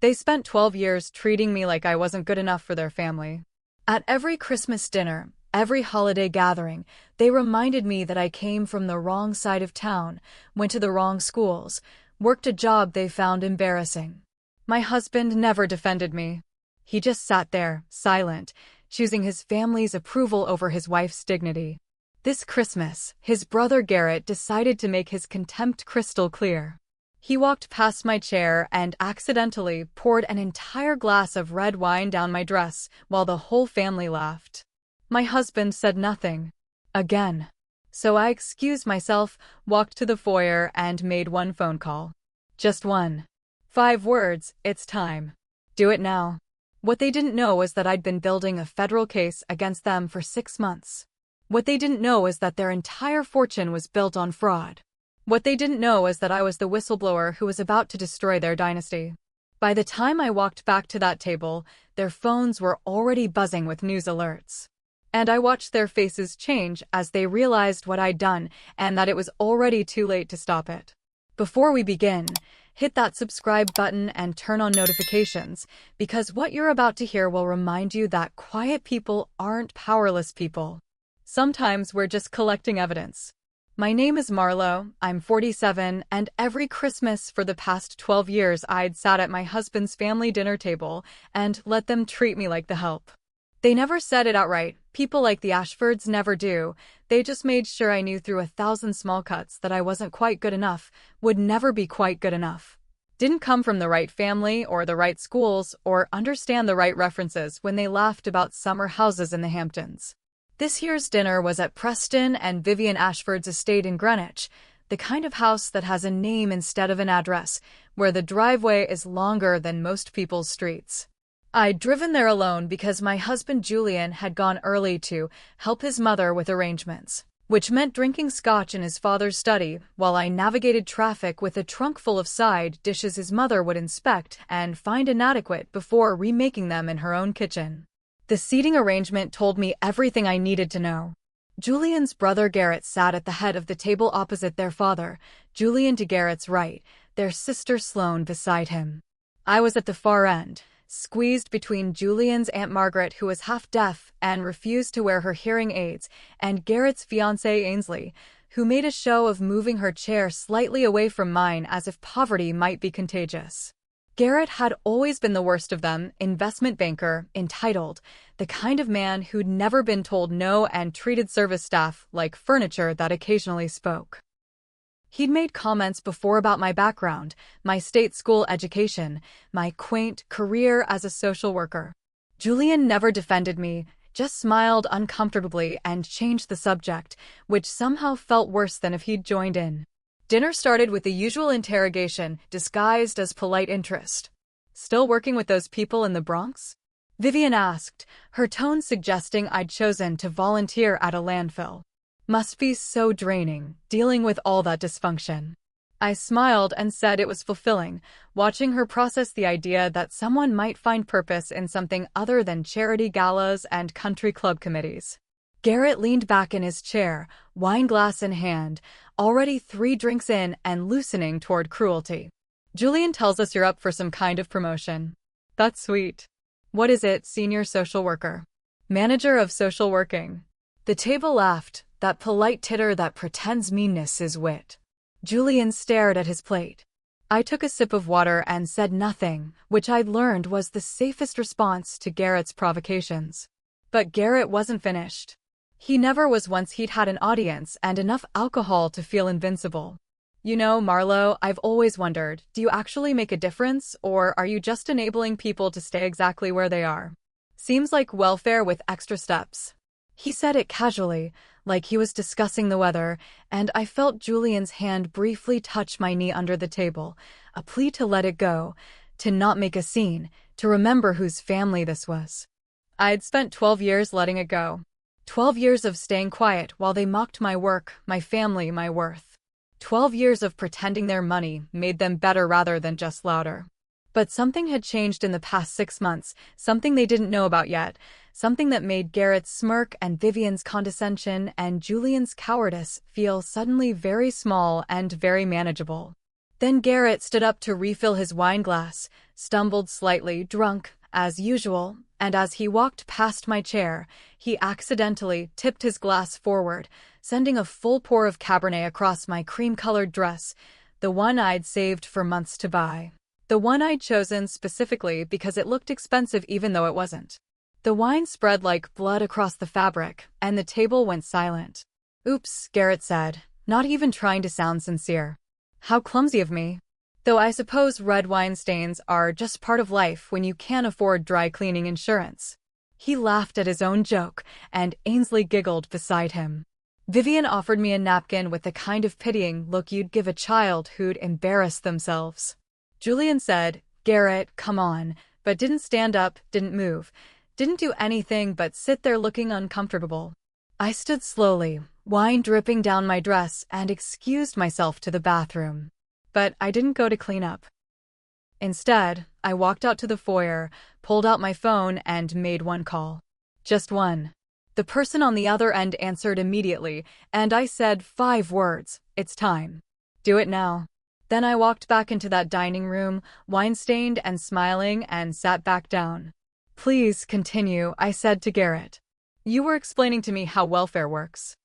They spent 12 years treating me like I wasn't good enough for their family. At every Christmas dinner, every holiday gathering, they reminded me that I came from the wrong side of town, went to the wrong schools, worked a job they found embarrassing. My husband never defended me. He just sat there, silent, choosing his family's approval over his wife's dignity. This Christmas, his brother Garrett decided to make his contempt crystal clear. He walked past my chair and accidentally poured an entire glass of red wine down my dress while the whole family laughed. My husband said nothing. Again. So I excused myself, walked to the foyer, and made one phone call. Just one. 5 words, it's time. Do it now. What they didn't know was that I'd been building a federal case against them for 6 months. What they didn't know is that their entire fortune was built on fraud. What they didn't know is that I was the whistleblower who was about to destroy their dynasty. By the time I walked back to that table, their phones were already buzzing with news alerts. And I watched their faces change as they realized what I'd done and that it was already too late to stop it. Before we begin, hit that subscribe button and turn on notifications, because what you're about to hear will remind you that quiet people aren't powerless people. Sometimes we're just collecting evidence. My name is Marlo, I'm 47, and every Christmas for the past 12 years I'd sat at my husband's family dinner table and let them treat me like the help. They never said it outright, people like the Ashfords never do, they just made sure I knew through 1,000 small cuts that I wasn't quite good enough, would never be quite good enough. Didn't come from the right family or the right schools or understand the right references when they laughed about summer houses in the Hamptons. This year's dinner was at Preston and Vivian Ashford's estate in Greenwich, the kind of house that has a name instead of an address, where the driveway is longer than most people's streets. I'd driven there alone because my husband Julian had gone early to help his mother with arrangements, which meant drinking scotch in his father's study while I navigated traffic with a trunk full of side dishes his mother would inspect and find inadequate before remaking them in her own kitchen. The seating arrangement told me everything I needed to know. Julian's brother Garrett sat at the head of the table opposite their father, Julian to Garrett's right, their sister Sloane beside him. I was at the far end, squeezed between Julian's Aunt Margaret, who was half-deaf and refused to wear her hearing aids, and Garrett's fiancée Ainsley, who made a show of moving her chair slightly away from mine as if poverty might be contagious. Garrett had always been the worst of them, investment banker, entitled, the kind of man who'd never been told no and treated service staff like furniture that occasionally spoke. He'd made comments before about my background, my state school education, my quaint career as a social worker. Julian never defended me, just smiled uncomfortably and changed the subject, which somehow felt worse than if he'd joined in. Dinner started with the usual interrogation, disguised as polite interest. "Still working with those people in the Bronx?" Vivian asked, her tone suggesting I'd chosen to volunteer at a landfill. Must be so draining, dealing with all that dysfunction. I smiled and said it was fulfilling, watching her process the idea that someone might find purpose in something other than charity galas and country club committees. Garrett leaned back in his chair, wine glass in hand, already 3 drinks in and loosening toward cruelty. "Julian tells us you're up for some kind of promotion." "That's sweet." "What is it, senior social worker?" "Manager of social working." The table laughed, that polite titter that pretends meanness is wit. Julian stared at his plate. I took a sip of water and said nothing, which I'd learned was the safest response to Garrett's provocations. But Garrett wasn't finished. He never was once he'd had an audience and enough alcohol to feel invincible. "You know, Marlo, I've always wondered, do you actually make a difference, or are you just enabling people to stay exactly where they are? Seems like welfare with extra steps." He said it casually, like he was discussing the weather, and I felt Julian's hand briefly touch my knee under the table, a plea to let it go, to not make a scene, to remember whose family this was. I'd spent 12 years letting it go. 12 years of staying quiet while they mocked my work, my family, my worth. 12 years of pretending their money made them better rather than just louder. But something had changed in the past 6 months, something they didn't know about yet, something that made Garrett's smirk and Vivian's condescension and Julian's cowardice feel suddenly very small and very manageable. Then Garrett stood up to refill his wine glass, stumbled slightly, drunk, as usual, and as he walked past my chair, he accidentally tipped his glass forward, sending a full pour of Cabernet across my cream-colored dress, the one I'd saved for months to buy. The one I'd chosen specifically because it looked expensive even though it wasn't. The wine spread like blood across the fabric, and the table went silent. "Oops," Garrett said, not even trying to sound sincere. "How clumsy of me. Though I suppose red wine stains are just part of life when you can't afford dry cleaning insurance." He laughed at his own joke, and Ainsley giggled beside him. Vivian offered me a napkin with the kind of pitying look you'd give a child who'd embarrassed themselves. Julian said, "Garrett, come on," but didn't stand up, didn't move, didn't do anything but sit there looking uncomfortable. I stood slowly, wine dripping down my dress, and excused myself to the bathroom. But I didn't go to clean up. Instead, I walked out to the foyer, pulled out my phone, and made one call. Just one. The person on the other end answered immediately, and I said 5 words, "It's time. Do it now." Then I walked back into that dining room, wine-stained and smiling, and sat back down. "Please continue," I said to Garrett. "You were explaining to me how welfare works.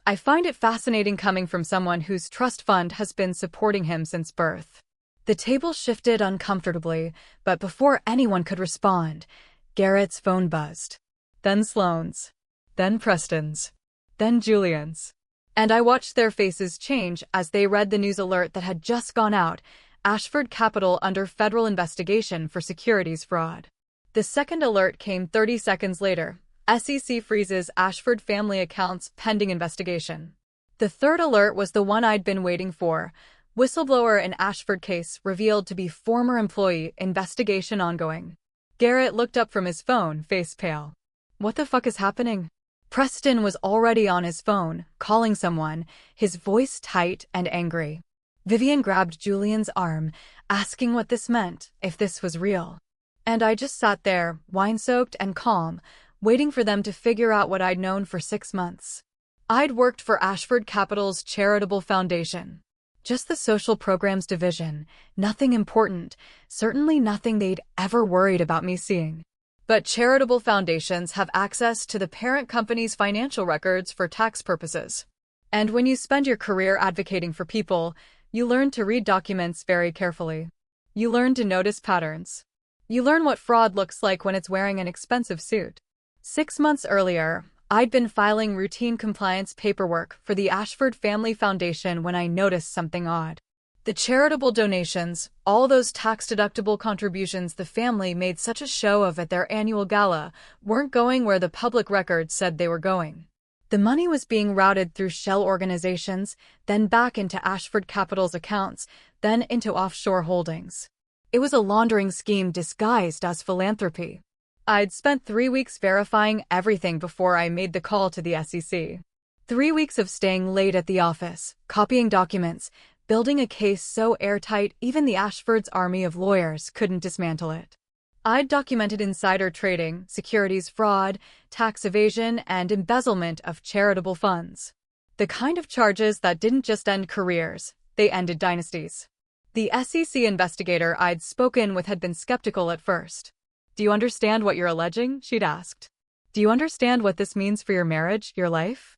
I find it fascinating coming from someone whose trust fund has been supporting him since birth." The table shifted uncomfortably, but before anyone could respond, Garrett's phone buzzed. Then Sloane's. Then Preston's. Then Julian's. And I watched their faces change as they read the news alert that had just gone out: Ashford Capital under federal investigation for securities fraud. The second alert came 30 seconds later: SEC freezes Ashford family accounts pending investigation. The third alert was the one I'd been waiting for: whistleblower in Ashford case revealed to be former employee, investigation ongoing. Garrett looked up from his phone, face pale. "What the fuck is happening?" Preston was already on his phone, calling someone, his voice tight and angry. Vivian grabbed Julian's arm, asking what this meant, if this was real. And I just sat there, wine-soaked and calm, waiting for them to figure out what I'd known for 6 months. I'd worked for Ashford Capital's charitable foundation. Just the social programs division, nothing important, certainly nothing they'd ever worried about me seeing. But charitable foundations have access to the parent company's financial records for tax purposes. And when you spend your career advocating for people, you learn to read documents very carefully. You learn to notice patterns. You learn what fraud looks like when it's wearing an expensive suit. 6 months earlier, I'd been filing routine compliance paperwork for the Ashford Family Foundation when I noticed something odd. The charitable donations, all those tax-deductible contributions the family made such a show of at their annual gala, weren't going where the public records said they were going. The money was being routed through shell organizations, then back into Ashford Capital's accounts, then into offshore holdings. It was a laundering scheme disguised as philanthropy. I'd spent 3 weeks verifying everything before I made the call to the SEC. 3 weeks of staying late at the office, copying documents, building a case so airtight even the Ashford's army of lawyers couldn't dismantle it. I'd documented insider trading, securities fraud, tax evasion, and embezzlement of charitable funds. The kind of charges that didn't just end careers, they ended dynasties. The SEC investigator I'd spoken with had been skeptical at first. "Do you understand what you're alleging?" she'd asked. "Do you understand what this means for your marriage, your life?"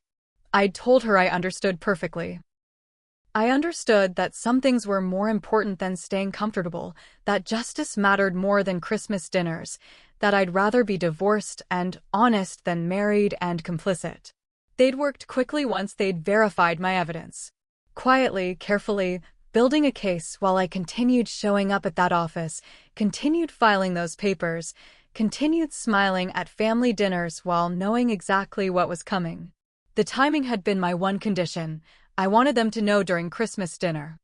I'd told her I understood perfectly. I understood that some things were more important than staying comfortable, that justice mattered more than Christmas dinners, that I'd rather be divorced and honest than married and complicit. They'd worked quickly once they'd verified my evidence. Quietly, carefully, building a case while I continued showing up at that office, continued filing those papers, continued smiling at family dinners while knowing exactly what was coming. The timing had been my one condition. I wanted them to know during Christmas dinner.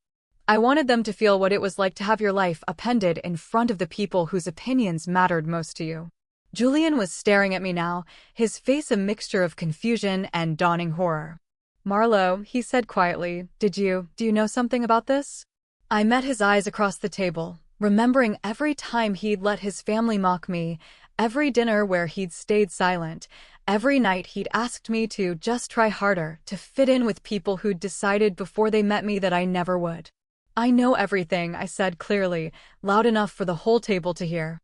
I wanted them to feel what it was like to have your life appended in front of the people whose opinions mattered most to you. Julian was staring at me now, his face a mixture of confusion and dawning horror. "Marlo," he said quietly, do you know something about this?" I met his eyes across the table, remembering every time he'd let his family mock me, every dinner where he'd stayed silent, every night he'd asked me to just try harder, to fit in with people who'd decided before they met me that I never would. I know everything, I said clearly, loud enough for the whole table to hear.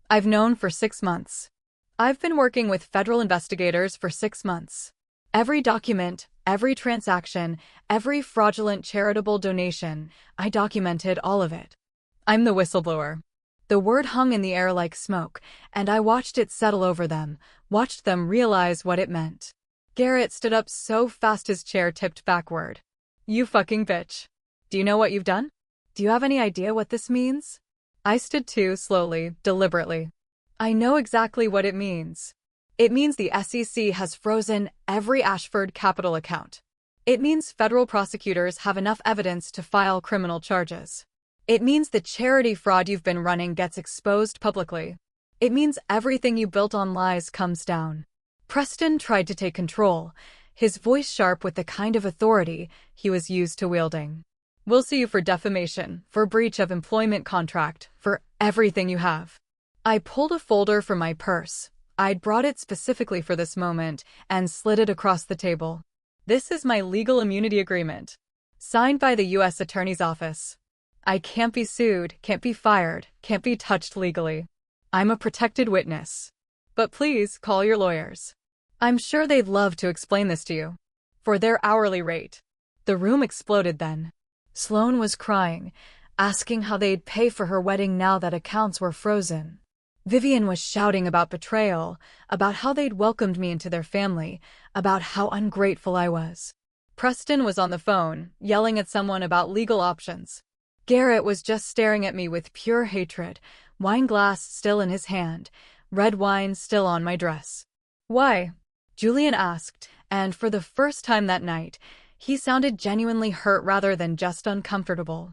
I've known for 6 months. I've been working with federal investigators for 6 months. Every document, every transaction, every fraudulent charitable donation, I documented all of it. I'm the whistleblower. The word hung in the air like smoke, and I watched it settle over them, watched them realize what it meant. Garrett stood up so fast his chair tipped backward. You fucking bitch. Do you know what you've done? Do you have any idea what this means? I stood too, slowly, deliberately. I know exactly what it means. It means the SEC has frozen every Ashford Capital account. It means federal prosecutors have enough evidence to file criminal charges. It means the charity fraud you've been running gets exposed publicly. It means everything you built on lies comes down. Preston tried to take control, his voice sharp with the kind of authority he was used to wielding. We'll see you for defamation, for breach of employment contract, for everything you have. I pulled a folder from my purse. I'd brought it specifically for this moment and slid it across the table. This is my legal immunity agreement, signed by the U.S. Attorney's Office. I can't be sued, can't be fired, can't be touched legally. I'm a protected witness. But please call your lawyers. I'm sure they'd love to explain this to you. For their hourly rate. The room exploded then. Sloane was crying, asking how they'd pay for her wedding now that accounts were frozen. Vivian was shouting about betrayal, about how they'd welcomed me into their family, about how ungrateful I was. Preston was on the phone, yelling at someone about legal options. Garrett was just staring at me with pure hatred, wine glass still in his hand, red wine still on my dress. Why? Julian asked, and for the first time that night, he sounded genuinely hurt rather than just uncomfortable.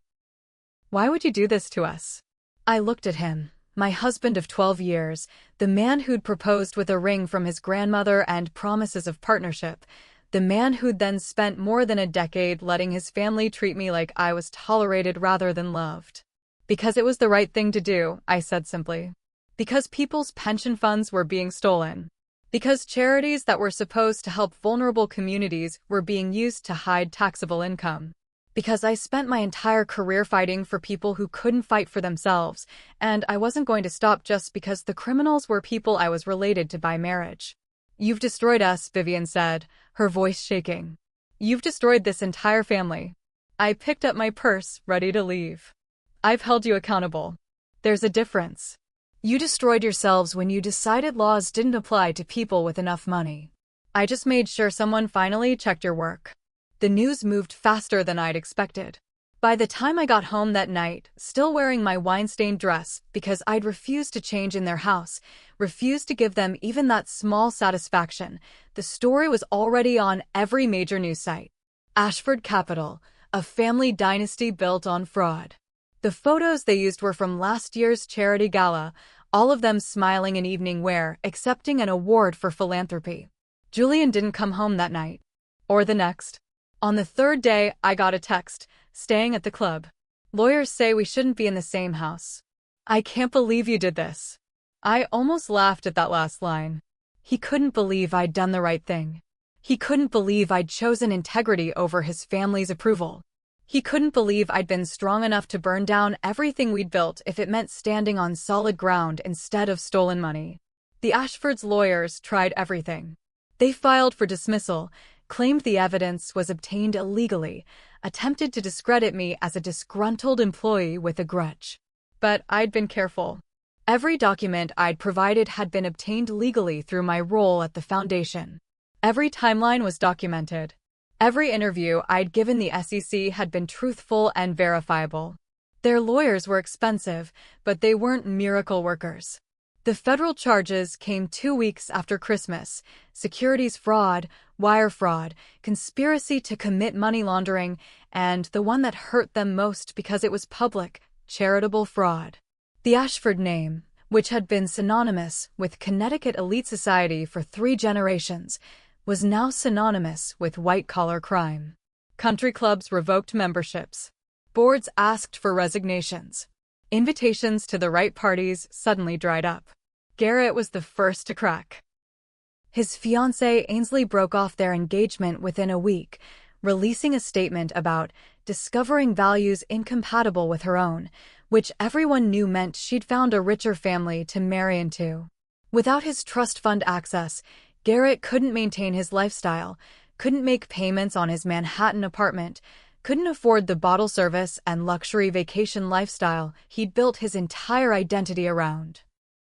Why would you do this to us? I looked at him, my husband of 12 years, the man who'd proposed with a ring from his grandmother and promises of partnership, the man who'd then spent more than a decade letting his family treat me like I was tolerated rather than loved. Because it was the right thing to do, I said simply. Because people's pension funds were being stolen. Because charities that were supposed to help vulnerable communities were being used to hide taxable income. Because I spent my entire career fighting for people who couldn't fight for themselves, and I wasn't going to stop just because the criminals were people I was related to by marriage. You've destroyed us, Vivian said, her voice shaking. You've destroyed this entire family. I picked up my purse, ready to leave. I've held you accountable. There's a difference. You destroyed yourselves when you decided laws didn't apply to people with enough money. I just made sure someone finally checked your work. The news moved faster than I'd expected. By the time I got home that night, still wearing my wine-stained dress because I'd refused to change in their house, refused to give them even that small satisfaction, the story was already on every major news site. Ashford Capital, a family dynasty built on fraud. The photos they used were from last year's charity gala, all of them smiling in evening wear, accepting an award for philanthropy. Julian didn't come home that night. Or the next. On the third day, I got a text, staying at the club. Lawyers say we shouldn't be in the same house. I can't believe you did this. I almost laughed at that last line. He couldn't believe I'd done the right thing. He couldn't believe I'd chosen integrity over his family's approval. He couldn't believe I'd been strong enough to burn down everything we'd built if it meant standing on solid ground instead of stolen money. The Ashfords' lawyers tried everything. They filed for dismissal, claimed the evidence was obtained illegally, attempted to discredit me as a disgruntled employee with a grudge. But I'd been careful. Every document I'd provided had been obtained legally through my role at the foundation. Every timeline was documented. Every interview I'd given the SEC had been truthful and verifiable. Their lawyers were expensive, but they weren't miracle workers. The federal charges came 2 weeks after Christmas: securities fraud, wire fraud, conspiracy to commit money laundering, and the one that hurt them most because it was public, charitable fraud. The Ashford name, which had been synonymous with Connecticut elite society for 3 generations, was now synonymous with white-collar crime. Country clubs revoked memberships. Boards asked for resignations. Invitations to the right parties suddenly dried up. Garrett was the first to crack. His fiancée Ainsley broke off their engagement within a week, releasing a statement about discovering values incompatible with her own, which everyone knew meant she'd found a richer family to marry into. Without his trust fund access, Garrett couldn't maintain his lifestyle, couldn't make payments on his Manhattan apartment, couldn't afford the bottle service and luxury vacation lifestyle he'd built his entire identity around.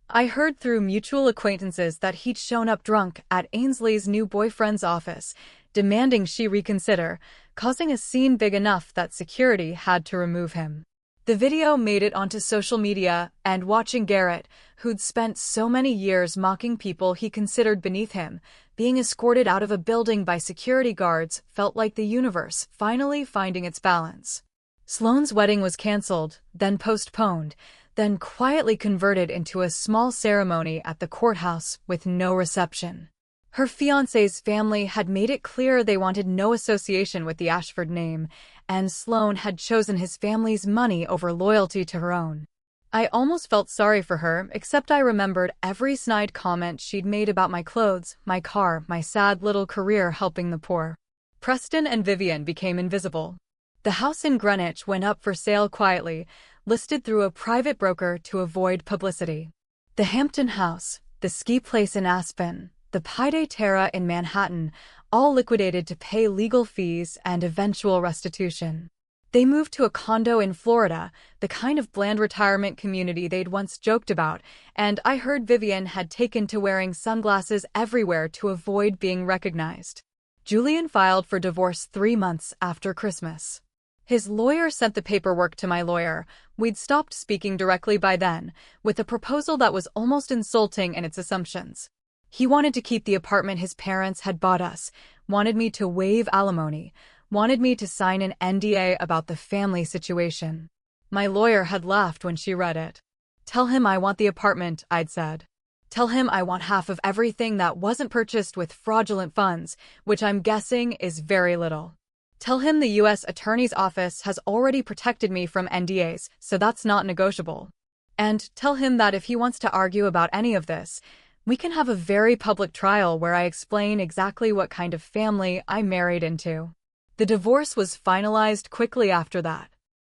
I heard through mutual acquaintances that he'd shown up drunk at Ainsley's new boyfriend's office, demanding she reconsider, causing a scene big enough that security had to remove him. The video made it onto social media, and watching Garrett, who'd spent so many years mocking people he considered beneath him, being escorted out of a building by security guards felt like the universe finally finding its balance. Sloane's wedding was canceled, then postponed, then quietly converted into a small ceremony at the courthouse with no reception. Her fiancé's family had made it clear they wanted no association with the Ashford name, and Sloane had chosen his family's money over loyalty to her own. I almost felt sorry for her, except I remembered every snide comment she'd made about my clothes, my car, my sad little career helping the poor. Preston and Vivian became invisible. The house in Greenwich went up for sale quietly, listed through a private broker to avoid publicity. The Hampton House, the ski place in Aspen, the Pied Terra in Manhattan, all liquidated to pay legal fees and eventual restitution. They moved to a condo in Florida, the kind of bland retirement community they'd once joked about, and I heard Vivian had taken to wearing sunglasses everywhere to avoid being recognized. Julian filed for divorce 3 months after Christmas. His lawyer sent the paperwork to my lawyer. We'd stopped speaking directly by then, with a proposal that was almost insulting in its assumptions. He wanted to keep the apartment his parents had bought us, wanted me to waive alimony, wanted me to sign an NDA about the family situation. My lawyer had laughed when she read it. "Tell him I want the apartment," I'd said. "Tell him I want half of everything that wasn't purchased with fraudulent funds, which I'm guessing is very little. Tell him the U.S. Attorney's Office has already protected me from NDAs, so that's not negotiable. And tell him that if he wants to argue about any of this, we can have a very public trial where I explain exactly what kind of family I married into." The divorce was finalized quickly after that.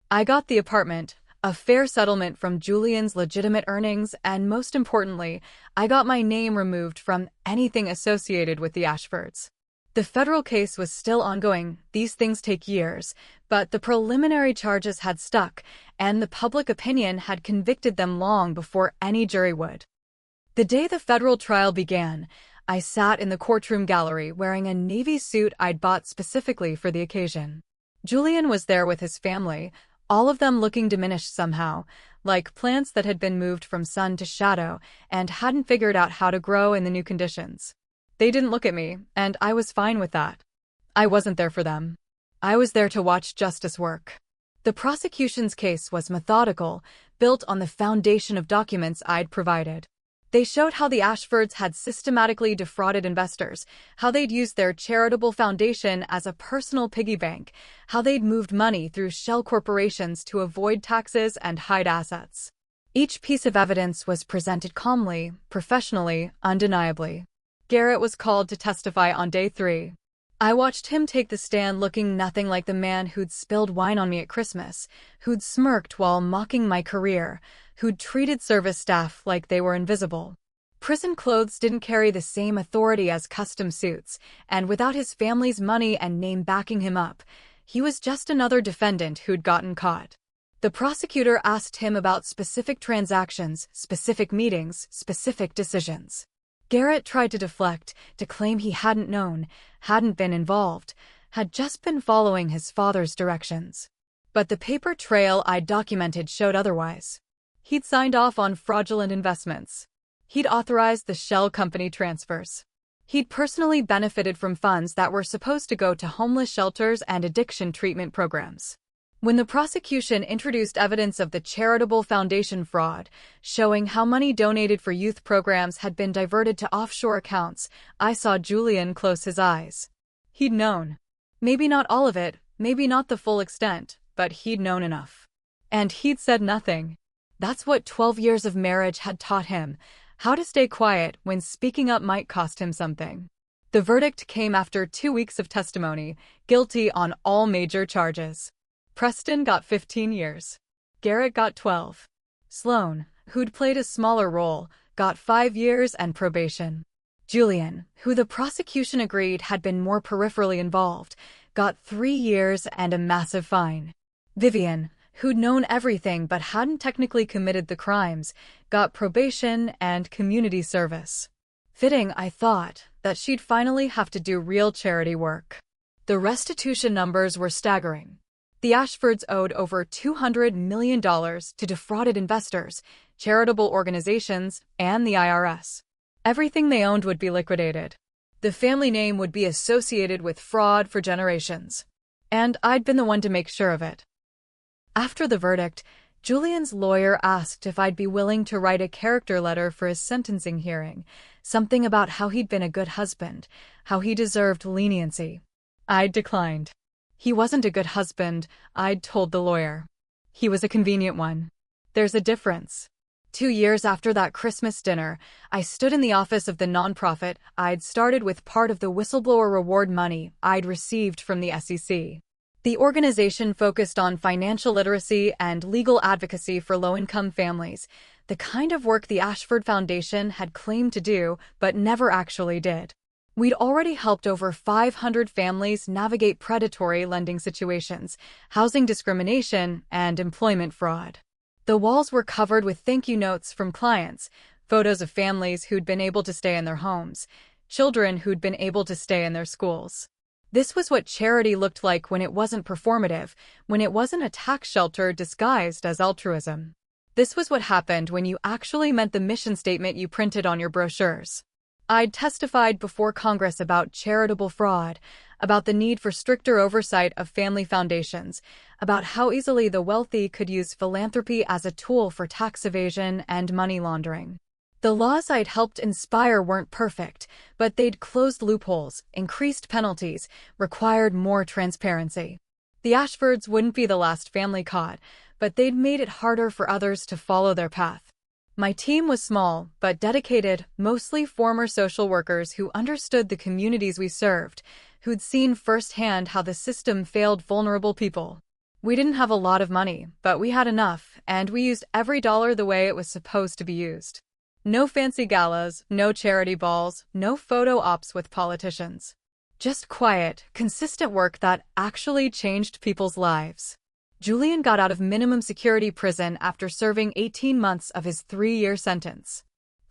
I got the apartment, a fair settlement from Julian's legitimate earnings, and most importantly, I got my name removed from anything associated with the Ashfords. The federal case was still ongoing. These things take years, but the preliminary charges had stuck, and the public opinion had convicted them long before any jury would. The day the federal trial began, I sat in the courtroom gallery wearing a navy suit I'd bought specifically for the occasion. Julian was there with his family, all of them looking diminished somehow, like plants that had been moved from sun to shadow and hadn't figured out how to grow in the new conditions. They didn't look at me, and I was fine with that. I wasn't there for them. I was there to watch justice work. The prosecution's case was methodical, built on the foundation of documents I'd provided. They showed how the Ashfords had systematically defrauded investors, how they'd used their charitable foundation as a personal piggy bank, how they'd moved money through shell corporations to avoid taxes and hide assets. Each piece of evidence was presented calmly, professionally, undeniably. Garrett was called to testify on day 3. I watched him take the stand looking nothing like the man who'd spilled wine on me at Christmas, who'd smirked while mocking my career, who'd treated service staff like they were invisible. Prison clothes didn't carry the same authority as custom suits, and without his family's money and name backing him up, he was just another defendant who'd gotten caught. The prosecutor asked him about specific transactions, specific meetings, specific decisions. Garrett tried to deflect, to claim he hadn't known, hadn't been involved, had just been following his father's directions. But the paper trail I'd documented showed otherwise. He'd signed off on fraudulent investments. He'd authorized the shell company transfers. He'd personally benefited from funds that were supposed to go to homeless shelters and addiction treatment programs. When the prosecution introduced evidence of the charitable foundation fraud, showing how money donated for youth programs had been diverted to offshore accounts, I saw Julian close his eyes. He'd known. Maybe not all of it, maybe not the full extent, but he'd known enough. And he'd said nothing. That's what 12 years of marriage had taught him, how to stay quiet when speaking up might cost him something. The verdict came after 2 weeks of testimony, guilty on all major charges. Preston got 15 years. Garrett got 12. Sloane, who'd played a smaller role, got 5 years and probation. Julian, who the prosecution agreed had been more peripherally involved, got 3 years and a massive fine. Vivian, who'd known everything but hadn't technically committed the crimes, got probation and community service. Fitting, I thought, that she'd finally have to do real charity work. The restitution numbers were staggering. The Ashfords owed over $200 million to defrauded investors, charitable organizations, and the IRS. Everything they owned would be liquidated. The family name would be associated with fraud for generations. And I'd been the one to make sure of it. After the verdict, Julian's lawyer asked if I'd be willing to write a character letter for his sentencing hearing, something about how he'd been a good husband, how he deserved leniency. I'd declined. He wasn't a good husband, I'd told the lawyer. He was a convenient one. There's a difference. 2 years after that Christmas dinner, I stood in the office of the nonprofit I'd started with part of the Whistleblower reward money I'd received from the SEC. The organization focused on financial literacy and legal advocacy for low-income families, the kind of work the Ashford Foundation had claimed to do but never actually did. We'd already helped over 500 families navigate predatory lending situations, housing discrimination, and employment fraud. The walls were covered with thank you notes from clients, photos of families who'd been able to stay in their homes, children who'd been able to stay in their schools. This was what charity looked like when it wasn't performative, when it wasn't a tax shelter disguised as altruism. This was what happened when you actually meant the mission statement you printed on your brochures. I'd testified before Congress about charitable fraud, about the need for stricter oversight of family foundations, about how easily the wealthy could use philanthropy as a tool for tax evasion and money laundering. The laws I'd helped inspire weren't perfect, but they'd closed loopholes, increased penalties, required more transparency. The Ashfords wouldn't be the last family caught, but they'd made it harder for others to follow their path. My team was small, but dedicated, mostly former social workers who understood the communities we served, who'd seen firsthand how the system failed vulnerable people. We didn't have a lot of money, but we had enough, and we used every dollar the way it was supposed to be used. No fancy galas, no charity balls, no photo ops with politicians. Just quiet, consistent work that actually changed people's lives. Julian got out of minimum security prison after serving 18 months of his 3-year sentence.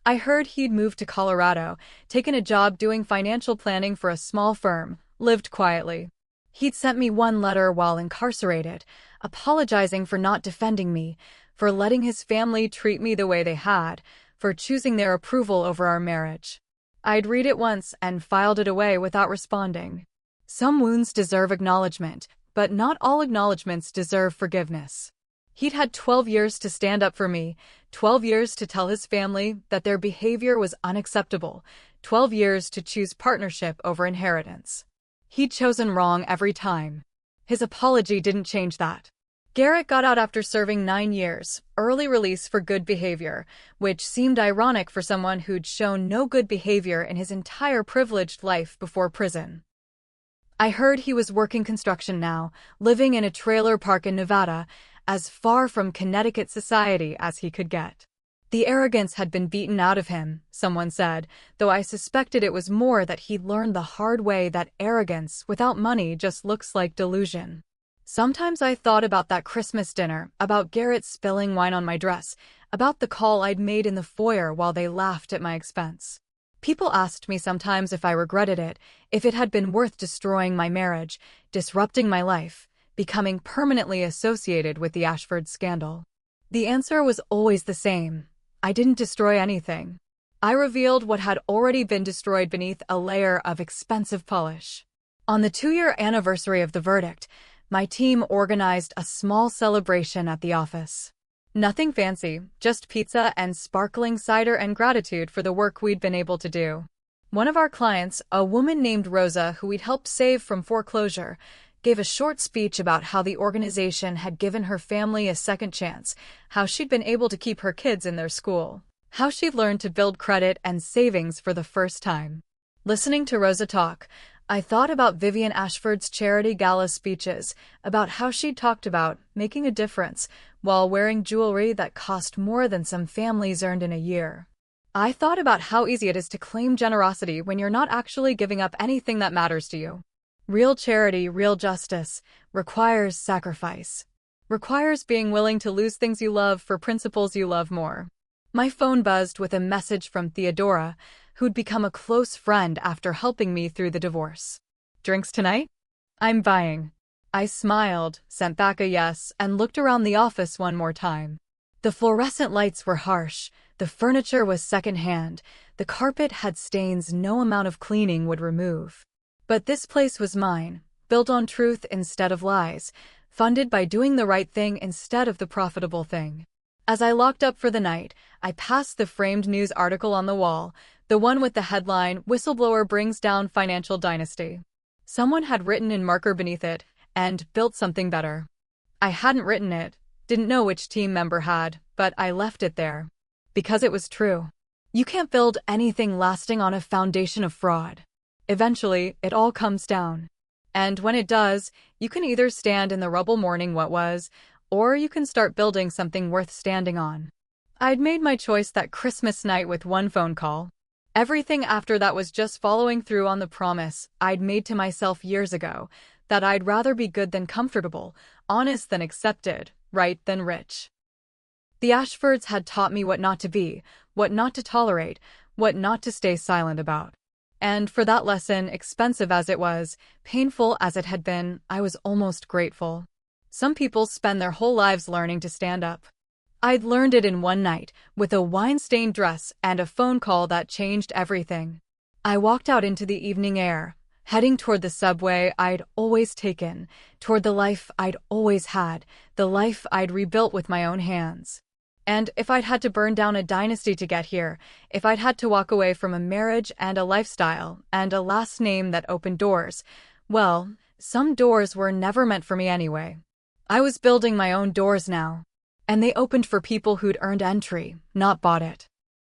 I heard he'd moved to Colorado, taken a job doing financial planning for a small firm, lived quietly. He'd sent me one letter while incarcerated, apologizing for not defending me, for letting his family treat me the way they had, for choosing their approval over our marriage. I'd read it once and filed it away without responding. Some wounds deserve acknowledgement, but not all acknowledgments deserve forgiveness. He'd had 12 years to stand up for me, 12 years to tell his family that their behavior was unacceptable, 12 years to choose partnership over inheritance. He'd chosen wrong every time. His apology didn't change that. Garrett got out after serving 9 years, early release for good behavior, which seemed ironic for someone who'd shown no good behavior in his entire privileged life before prison. I heard he was working construction now, living in a trailer park in Nevada, as far from Connecticut society as he could get. The arrogance had been beaten out of him, someone said, though I suspected it was more that he'd learned the hard way that arrogance without money just looks like delusion. Sometimes I thought about that Christmas dinner, about Garrett spilling wine on my dress, about the call I'd made in the foyer while they laughed at my expense. People asked me sometimes if I regretted it, if it had been worth destroying my marriage, disrupting my life, becoming permanently associated with the Ashford scandal. The answer was always the same. I didn't destroy anything. I revealed what had already been destroyed beneath a layer of expensive polish. On the 2-year anniversary of the verdict, my team organized a small celebration at the office. Nothing fancy, just pizza and sparkling cider and gratitude for the work we'd been able to do. One of our clients, a woman named Rosa who we'd helped save from foreclosure, gave a short speech about how the organization had given her family a second chance, how she'd been able to keep her kids in their school, how she'd learned to build credit and savings for the first time. Listening to Rosa talk, I thought about Vivian Ashford's charity gala speeches, about how she'd talked about making a difference while wearing jewelry that cost more than some families earned in a year. I thought about how easy it is to claim generosity when you're not actually giving up anything that matters to you. Real charity, real justice, requires sacrifice. Requires being willing to lose things you love for principles you love more. My phone buzzed with a message from Theodora, who'd become a close friend after helping me through the divorce. Drinks tonight? I'm buying. I smiled, sent back a yes, and looked around the office one more time. The fluorescent lights were harsh, the furniture was secondhand, the carpet had stains no amount of cleaning would remove. But this place was mine, built on truth instead of lies, funded by doing the right thing instead of the profitable thing. As I locked up for the night, I passed the framed news article on the wall, the one with the headline, "Whistleblower Brings Down Financial Dynasty." Someone had written in marker beneath it, and built something better. I hadn't written it, didn't know which team member had, but I left it there. Because it was true. You can't build anything lasting on a foundation of fraud. Eventually, it all comes down. And when it does, you can either stand in the rubble mourning what was, or you can start building something worth standing on. I'd made my choice that Christmas night with one phone call. Everything after that was just following through on the promise I'd made to myself years ago, that I'd rather be good than comfortable, honest than accepted, right than rich. The Ashfords had taught me what not to be, what not to tolerate, what not to stay silent about. And for that lesson, expensive as it was, painful as it had been, I was almost grateful. Some people spend their whole lives learning to stand up. I'd learned it in one night, with a wine-stained dress and a phone call that changed everything. I walked out into the evening air, heading toward the subway I'd always taken, toward the life I'd always had, the life I'd rebuilt with my own hands. And if I'd had to burn down a dynasty to get here, if I'd had to walk away from a marriage and a lifestyle and a last name that opened doors, well, some doors were never meant for me anyway. I was building my own doors now. And they opened for people who'd earned entry, not bought it.